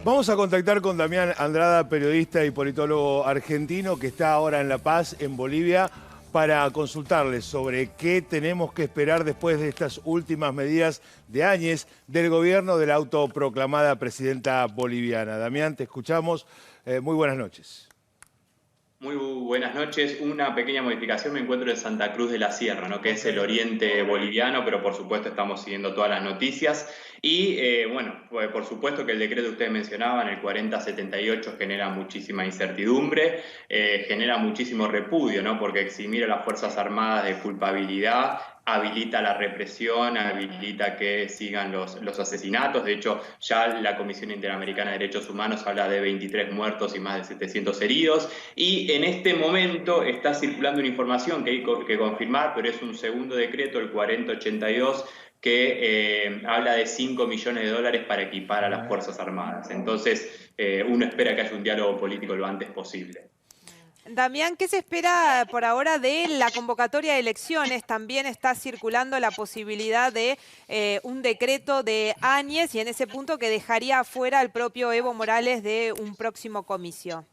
Vamos a contactar con Damián Andrada, periodista y politólogo argentino que está ahora en La Paz, en Bolivia, para consultarles sobre qué tenemos que esperar después de estas últimas medidas de Áñez del gobierno de la autoproclamada presidenta boliviana. Damián, te escuchamos. Muy buenas noches. Muy buenas noches. Una pequeña modificación. Me encuentro en Santa Cruz de la Sierra, ¿no? Que es el oriente boliviano, pero por supuesto estamos siguiendo todas las noticias. Y bueno, pues, por supuesto que el decreto que ustedes mencionaban, el 4078, genera muchísima incertidumbre, genera muchísimo repudio, ¿no? Porque eximir a las Fuerzas Armadas de culpabilidad habilita la represión, habilita que sigan los asesinatos. De hecho, ya la Comisión Interamericana de Derechos Humanos habla de 23 muertos y más de 700 heridos. Y en este momento está circulando una información que hay que confirmar, pero es un segundo decreto, el 4082, que habla de 5 millones de dólares para equipar a las Fuerzas Armadas. Entonces, uno espera que haya un diálogo político lo antes posible. Damián, ¿qué se espera por ahora de la convocatoria de elecciones? También está circulando la posibilidad de un decreto de Áñez y en ese punto que dejaría afuera al propio Evo Morales de un próximo comicio.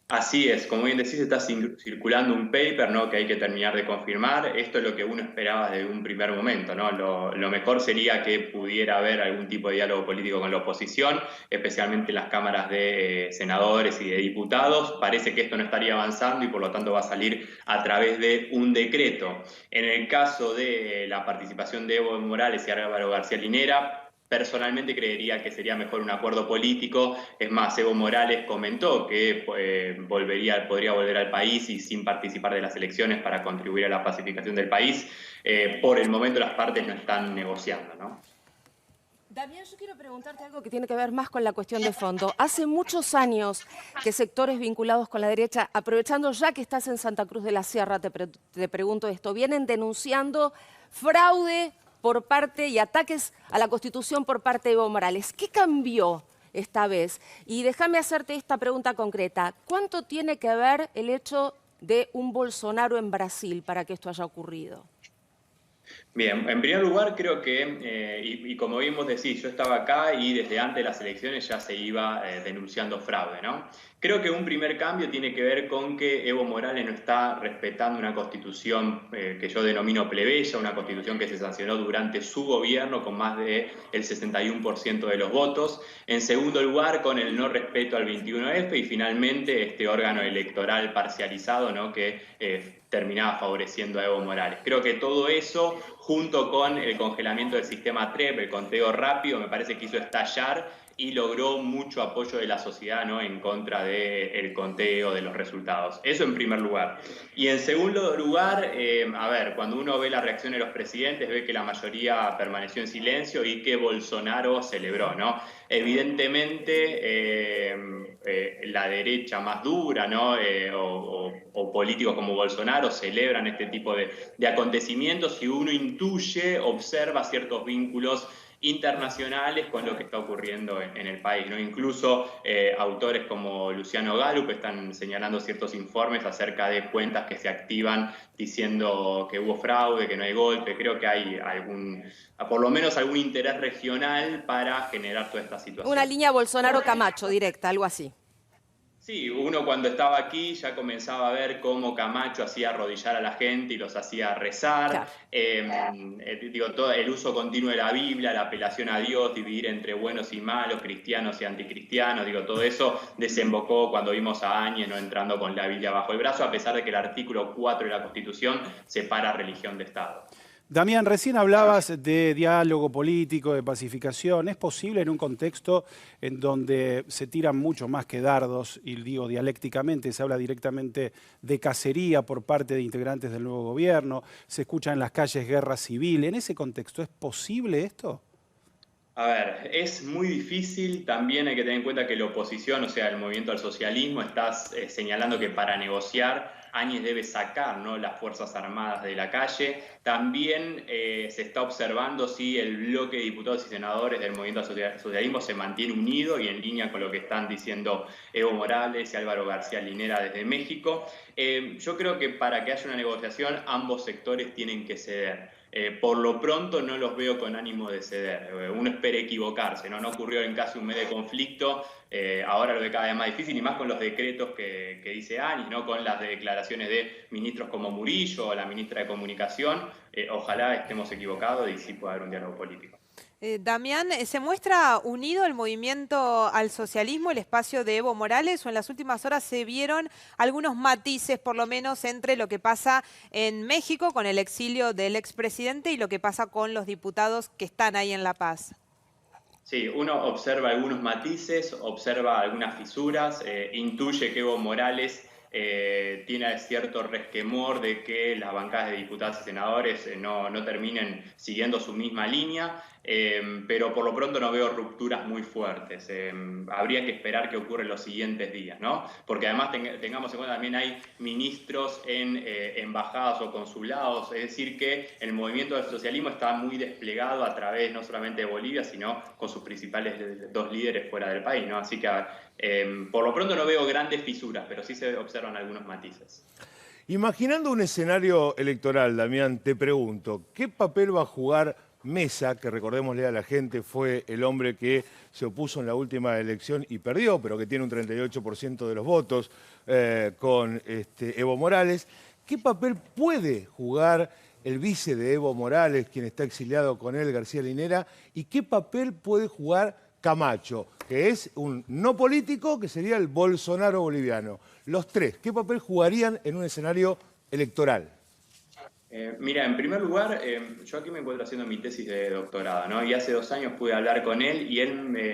Así es, como bien decís, está circulando un paper, ¿no? Que hay que terminar de confirmar. Esto es lo que uno esperaba desde un primer momento, ¿no? Lo mejor sería que pudiera haber algún tipo de diálogo político con la oposición, especialmente en las cámaras de senadores y de diputados. Parece que esto no estaría avanzando y por lo tanto va a salir a través de un decreto. En el caso de la participación de Evo Morales y Álvaro García Linera, personalmente creería que sería mejor un acuerdo político. Es más, Evo Morales comentó que podría volver al país y sin participar de las elecciones para contribuir a la pacificación del país. Por el momento las partes no están negociando, ¿no? Damián, yo quiero preguntarte algo que tiene que ver más con la cuestión de fondo. Hace muchos años que sectores vinculados con la derecha, aprovechando ya que estás en Santa Cruz de la Sierra, te pregunto esto, vienen denunciando fraude por parte y ataques a la Constitución por parte de Evo Morales. ¿Qué cambió esta vez? Y déjame hacerte esta pregunta concreta. ¿Cuánto tiene que ver el hecho de un Bolsonaro en Brasil para que esto haya ocurrido? Bien, en primer lugar creo que, y como bien vos decís, yo estaba acá y desde antes de las elecciones ya se iba denunciando fraude, ¿no? Creo que un primer cambio tiene que ver con que Evo Morales no está respetando una constitución que yo denomino plebeya, una constitución que se sancionó durante su gobierno con más del 61% de los votos. En segundo lugar, con el no respeto al 21F y finalmente este órgano electoral parcializado, ¿no? Que terminaba favoreciendo a Evo Morales. Creo que todo eso, junto con el congelamiento del sistema TREP, el conteo rápido, me parece que hizo estallar y logró mucho apoyo de la sociedad, ¿no? En contra del conteo de los resultados. Eso en primer lugar. Y en segundo lugar, a ver, cuando uno ve la reacción de los presidentes, ve que la mayoría permaneció en silencio y que Bolsonaro celebró, ¿no? Evidentemente, la derecha más dura, ¿no? O políticos como Bolsonaro celebran este tipo de acontecimientos y uno intuye, observa ciertos vínculos internacionales con lo que está ocurriendo en el país, ¿no? Incluso autores como Luciano Gallup están señalando ciertos informes acerca de cuentas que se activan diciendo que hubo fraude, que no hay golpe. Creo que hay por lo menos algún interés regional para generar toda esta situación. Una línea Bolsonaro-Camacho directa, algo así. Sí, uno cuando estaba aquí ya comenzaba a ver cómo Camacho hacía arrodillar a la gente y los hacía rezar. Claro. Digo, todo el uso continuo de la Biblia, la apelación a Dios, dividir entre buenos y malos, cristianos y anticristianos, digo, todo eso desembocó cuando vimos a Áñez, ¿no? Entrando con la Biblia bajo el brazo, a pesar de que el artículo 4 de la Constitución separa religión de Estado. Damián, recién hablabas de diálogo político, de pacificación. ¿Es posible en un contexto en donde se tiran mucho más que dardos, y digo dialécticamente, se habla directamente de cacería por parte de integrantes del nuevo gobierno, se escucha en las calles guerra civil? ¿En ese contexto es posible esto? A ver, es muy difícil. También hay que tener en cuenta que la oposición, o sea, el movimiento al socialismo, está señalando que para negociar Áñez debe sacar, ¿no? Las Fuerzas Armadas de la calle. También se está observando si el bloque de diputados y senadores del movimiento al socialismo se mantiene unido y en línea con lo que están diciendo Evo Morales y Álvaro García Linera desde México. Yo creo que para que haya una negociación ambos sectores tienen que ceder. por lo pronto no los veo con ánimo de ceder. Uno espera equivocarse, ¿no? No ocurrió en casi un mes de conflicto, ahora lo ve cada vez más difícil, y más con los decretos que dice Áñez, ¿no? Con las declaraciones de ministros como Murillo o la ministra de Comunicación. Ojalá estemos equivocados y sí pueda haber un diálogo político. Damián, ¿se muestra unido el movimiento al socialismo, el espacio de Evo Morales, o en las últimas horas se vieron algunos matices, por lo menos, entre lo que pasa en México con el exilio del expresidente y lo que pasa con los diputados que están ahí en La Paz? Sí, uno observa algunos matices, observa algunas fisuras, intuye que Evo Morales tiene cierto resquemor de que las bancadas de diputados y senadores no terminen siguiendo su misma línea, pero por lo pronto no veo rupturas muy fuertes. Habría que esperar qué ocurre en los siguientes días, ¿no? Porque además tengamos en cuenta también hay ministros en embajadas o consulados, es decir que el movimiento del socialismo está muy desplegado a través no solamente de Bolivia, sino con sus principales dos líderes fuera del país, ¿no? Así que por lo pronto no veo grandes fisuras, pero sí se observan algunos matices. Imaginando un escenario electoral, Damián, te pregunto, ¿qué papel va a jugar Mesa, que recordémosle a la gente fue el hombre que se opuso en la última elección y perdió, pero que tiene un 38% de los votos con Evo Morales? ¿Qué papel puede jugar el vice de Evo Morales, quien está exiliado con él, García Linera? ¿Y qué papel puede jugar Camacho, que es un no político, que sería el Bolsonaro boliviano? Los tres, ¿qué papel jugarían en un escenario electoral? Mira, en primer lugar, yo aquí me encuentro haciendo mi tesis de doctorado, ¿no? Y hace 2 años pude hablar con él y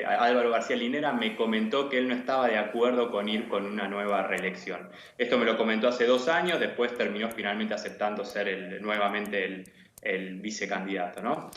Álvaro García Linera, me comentó que él no estaba de acuerdo con ir con una nueva reelección. Esto me lo comentó hace 2 años, después terminó finalmente aceptando ser nuevamente el vicecandidato, ¿no?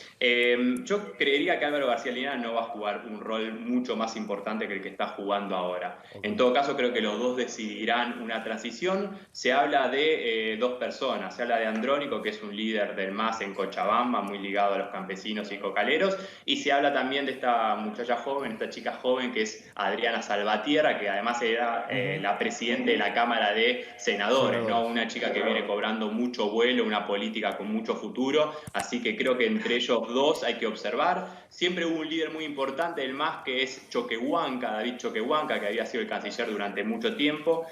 Yo creería que Álvaro García Linera no va a jugar un rol mucho más importante que el que está jugando ahora. Okay. En todo caso, creo que los dos decidirán una transición. Se habla de 2 personas. Se habla de Andrónico, que es un líder del MAS en Cochabamba, muy ligado a los campesinos y cocaleros, y se habla también de esta muchacha joven, esta chica joven, que es Adriana Salvatierra, que además era la presidenta de la Cámara de Senadores, ¿no? Una chica que viene cobrando mucho vuelo, una política con mucho futuro. Así que creo que entre ellos dos hay que observar. Siempre hubo un líder muy importante del MAS, que es Choquehuanca, David Choquehuanca, que había sido el canciller durante mucho tiempo.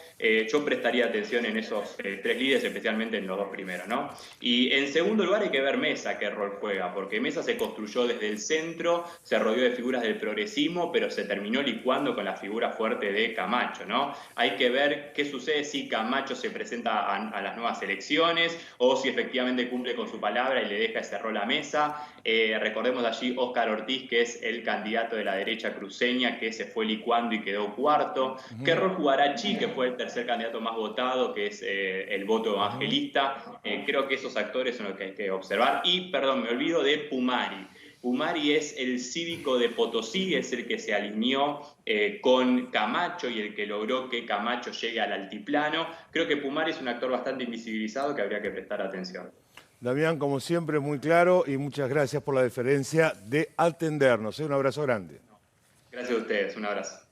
Yo prestaría atención en esos 3 líderes, especialmente en los 2 primeros, ¿no? Y en segundo lugar hay que ver Mesa qué rol juega, porque Mesa se construyó desde el centro, se rodeó de figuras del progresismo, pero se terminó licuando con la figura fuerte de Camacho, ¿no? Hay que ver qué sucede si Camacho se presenta a las nuevas elecciones o si efectivamente cumple con su palabra y le deja ese rol a Mesa. Recordemos allí Óscar Ortiz, que es el candidato de la derecha cruceña, que se fue licuando y quedó cuarto. ¿Qué rol jugará Chi, que fue el tercer candidato más votado, que es el voto evangelista? Creo que esos actores son los que hay que observar. Y, perdón, me olvido de Pumari. Pumari es el cívico de Potosí, es el que se alineó con Camacho y el que logró que Camacho llegue al altiplano. Creo que Pumari es un actor bastante invisibilizado que habría que prestar atención. Damián, como siempre, muy claro y muchas gracias por la deferencia de atendernos. Un abrazo grande. Gracias a ustedes, un abrazo.